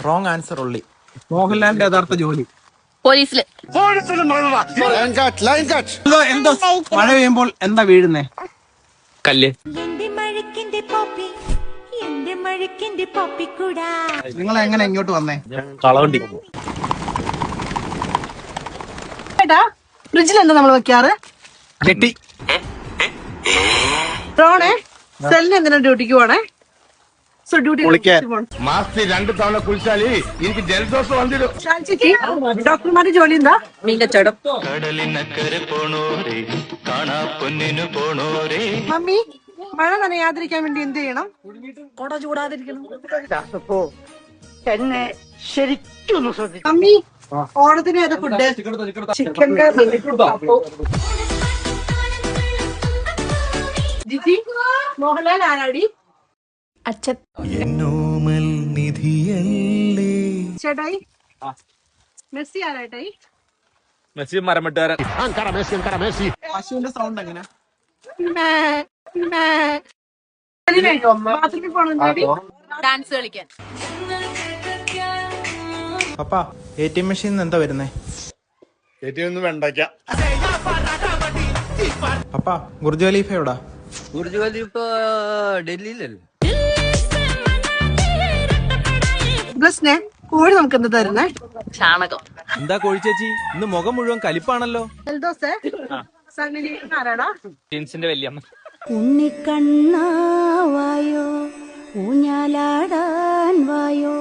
Wrong answer ഉള്ളി. മോഹൻലാലിന്റെ യഥാർത്ഥ ജോലി പോലീസില്. എന്തോ മഴ പെയ്യുമ്പോൾ എന്താ വീഴുന്നേ? കല്ല്. നിങ്ങൾ എങ്ങനെ ഇങ്ങോട്ട് വന്നേ? കളവണ്ടി. ഫ്രിഡ്ജിൽ എന്താ നമ്മൾ വെക്കാറ്? ജെട്ടി. ഡ്രോണേ സെല്ലിന് എന്തിനാ ഡ്യൂട്ടിക്ക് പോണേ? സോ ഡ്യൂട്ടി മാസത്തിൽ 2 തവണ കുളിച്ചാല് എനിക്ക് ജലദോഷം വന്നിടും. ഡോക്ടർമാരുടെ ജോലി എന്താ? മീൻകച്ചവടം. മമ്മി മഴ നനയാതിരിക്കാൻ വേണ്ടി എന്ത് ചെയ്യണം? കൊട ചൂടാതിരിക്കണം. എന്നെ ശരിക്കൊന്ന് ശ്രദ്ധിച്ചു. മമ്മി ഓണത്തിന് ഏതാ ഫുഡ്? ചിക്കൻ കറി. ജിജി മോഹൻലാൽ ആരാടി? അച്ഛൻ. ചേട്ടായി മെസ്സി ആരായിട്ടായി? മെസ്സി മരമിട്ടുകാരൻ. പശുവിന്റെ സൗണ്ട് എങ്ങനെ? ബാത്റൂമിൽ പോകണം. ഡാൻസ് കളിക്കാൻ. പപ്പാ ATM മെഷീൻ എന്താ വരുന്നേ? വെണ്ടയ്ക്ക. പപ്പാ ബുർജ് ഖലീഫ എവിടാ? Burj Khalifa ഡൽഹിയിലല്ലേ? ബ്ലസ്നെ കോഴി നമുക്ക് എന്താ തരുന്നേ? ചാണകം. എന്താ കോഴി ചേച്ചി ഇന്ന് മുഖം മുഴുവൻ കലിപ്പാണല്ലോ. എൽദോസേ സണ്ണിലി ആരാടാ? ജീൻസിന്റെ വല്യമ്മ. ഉണ്ണിക്കണ്ണാവായോ ഊഞ്ഞാലാടാൻ വായോ